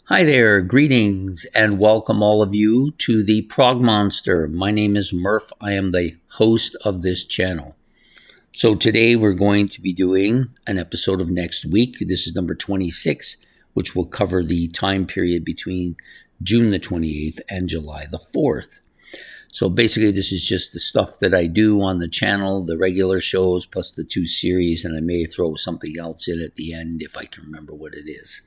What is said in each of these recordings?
Hi there, greetings, and welcome all of you to the Prog Monster. My name is Murph. I am the host of this channel. So today we're going to be doing an episode of next week. This is number 26, which will cover the time period between June the 28th and July the 4th. So basically this is just the stuff that I do on the channel, the regular shows plus the two series, and I may throw something else in at the end if I can remember what it is.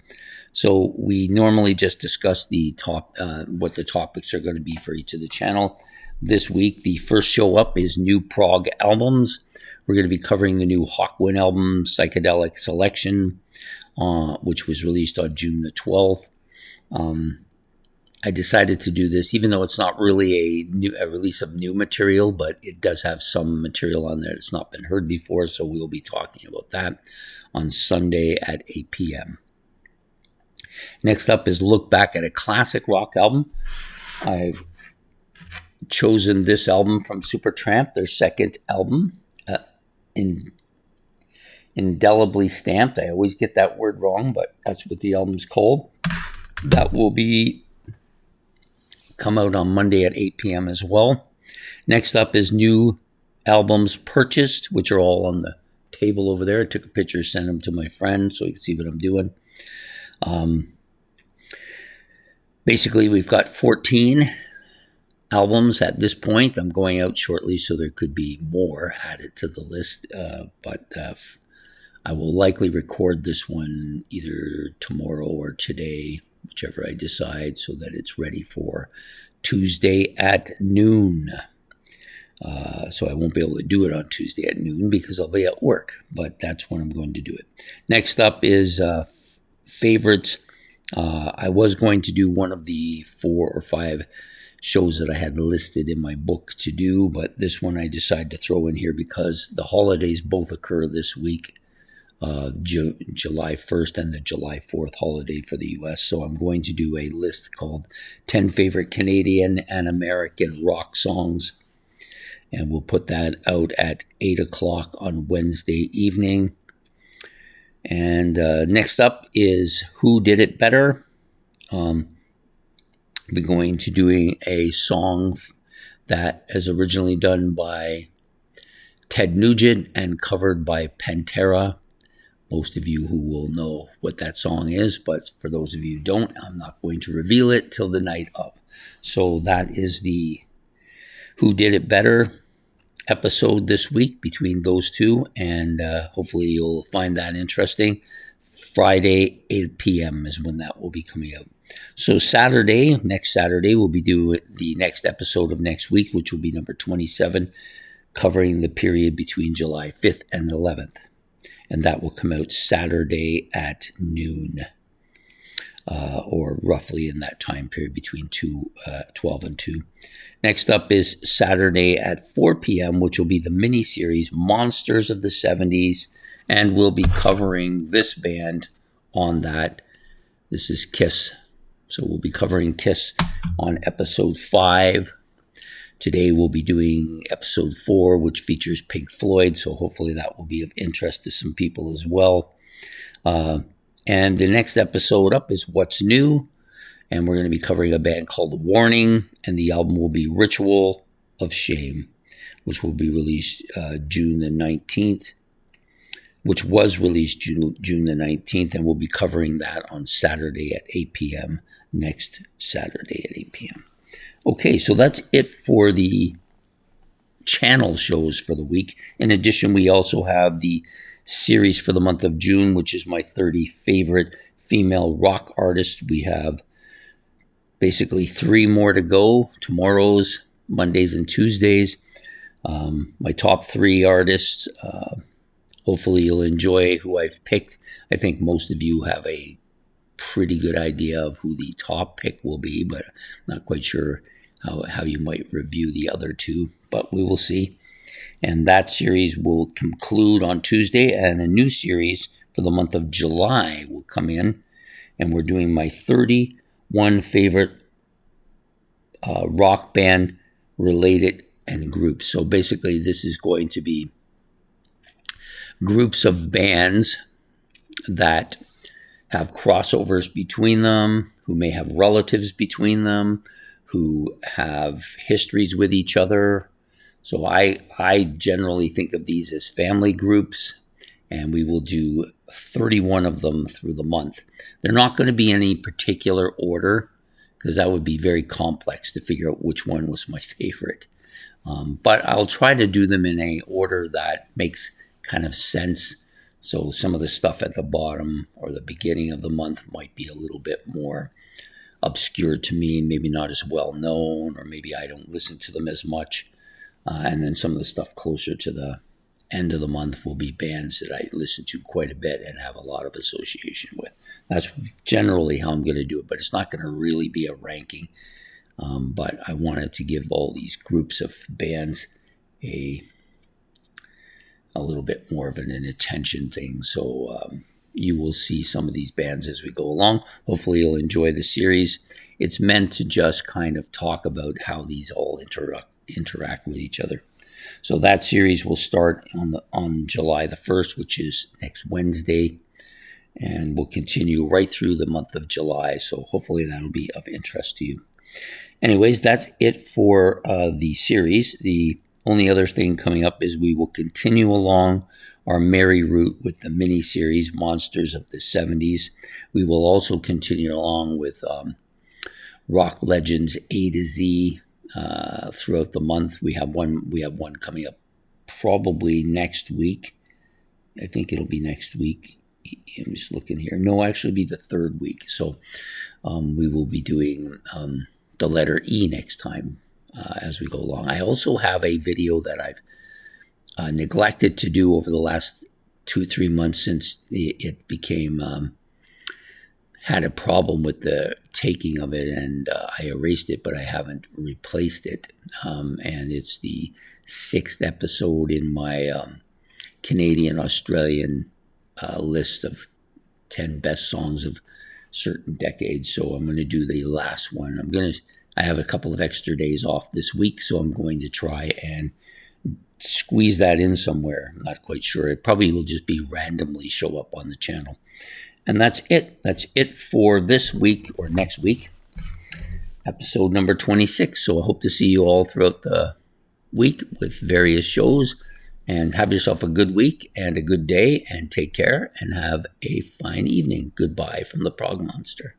So we normally just discuss what the topics are going to be for each of the channel. This week, the first show up is new Prog albums. We're going to be covering the new Hawkwind album, Psychedelic Selection, which was released on June the 12th. I decided to do this, even though it's not really a release of new material, but it does have some material on there that's not been heard before, so we'll be talking about that on Sunday at 8 p.m. Next up is look back at a classic rock album. I've chosen this album from Supertramp, their second album, Indelibly Stamped. I always get that word wrong, but that's what the album's called. That will come out on Monday at 8 p.m. as well. Next up is new albums purchased, which are all on the table over there. I took a picture, sent them to my friend so you can see what I'm doing. Basically, we've got 14 albums at this point. I'm going out shortly, so there could be more added to the list, but I will likely record this one either tomorrow or today, whichever I decide, so that it's ready for Tuesday at noon. So I won't be able to do it on Tuesday at noon because I'll be at work, but that's when I'm going to do it. Next up is favorites. I was going to do one of the 4 or 5 shows that I had listed in my book to do, but this one I decided to throw in here because the holidays both occur this week, July 1st and the July 4th holiday for the U.S., so I'm going to do a list called 10 Favorite Canadian and American Rock Songs, and we'll put that out at 8 o'clock on Wednesday evening. And next up is Who Did It Better? We're going to doing a song that is originally done by Ted Nugent and covered by Pantera. Most of you who will know what that song is, but for those of you who don't, I'm not going to reveal it till the night of. So that is the Who Did It Better episode this week between those two, and hopefully you'll find that interesting. Friday 8 p.m. is when that will be coming out. So next Saturday, we'll be doing the next episode of next week, which will be number 27, covering the period between July 5th and 11th, and that will come out Saturday at noon, or roughly in that time period between 12 and 2. Next up is Saturday at 4 p.m., which will be the mini-series Monsters of the 70s, and we'll be covering this band on that. This is Kiss. So we'll be covering Kiss on episode 5. Today we'll be doing episode 4, which features Pink Floyd, so hopefully that will be of interest to some people as well. And the next episode up is What's New, and we're going to be covering a band called Warning, and the album will be Ritual of Shame, which will be released June the 19th, which was released June the 19th, and we'll be covering that on Saturday at 8 p.m., next Saturday at 8 p.m. Okay, so that's it for the channel shows for the week. In addition, we also have the series for the month of June, which is my 30 favorite female rock artists. We have basically 3 more to go, tomorrow's, Mondays and Tuesdays. My top 3 artists. Hopefully you'll enjoy who I've picked. I think most of you have a pretty good idea of who the top pick will be, but I'm not quite sure how you might review the other 2, but we will see. And that series will conclude on Tuesday, and a new series for the month of July will come in, and we're doing my 31 favorite rock band related and groups. So basically this is going to be groups of bands that have crossovers between them, who may have relatives between them, who have histories with each other. So I generally think of these as family groups, and we will do 31 of them through the month. They're not going to be any particular order, because that would be very complex to figure out which one was my favorite. But I'll try to do them in a order that makes kind of sense. So some of the stuff at the bottom or the beginning of the month might be a little bit more obscure to me, maybe not as well known, or maybe I don't listen to them as much. And then some of the stuff closer to the end of the month will be bands that I listen to quite a bit and have a lot of association with. That's generally how I'm going to do it, but it's not going to really be a ranking. But I wanted to give all these groups of bands a little bit more of an attention thing. So you will see some of these bands as we go along. Hopefully you'll enjoy the series. It's meant to just kind of talk about how these all interact with each other. So that series will start on July the 1st, which is next Wednesday, and will continue right through the month of July. So hopefully that'll be of interest to you. Anyways, that's it for the series. The only other thing coming up is we will continue along our merry route with the mini-series Monsters of the 70s. We will also continue along with Rock Legends A to Z throughout the month. We have one coming up probably next week. I think it'll be next week. I'm just looking here. No, actually be the third week. So we will be doing the letter E next time as we go along. I also have a video that I've neglected to do over the last 2-3 months since it became had a problem with the taking of it, and I erased it, but I haven't replaced it. And it's the 6th episode in my Canadian-Australian list of 10 best songs of certain decades. So I'm going to do the last one. I have a couple of extra days off this week, so I'm going to try and squeeze that in somewhere. I'm not quite sure. It probably will just be randomly show up on the channel. And that's it. That's it for this week or next week, episode number 26. So I hope to see you all throughout the week with various shows. And have yourself a good week and a good day, and take care and have a fine evening. Goodbye from the Prog Monster.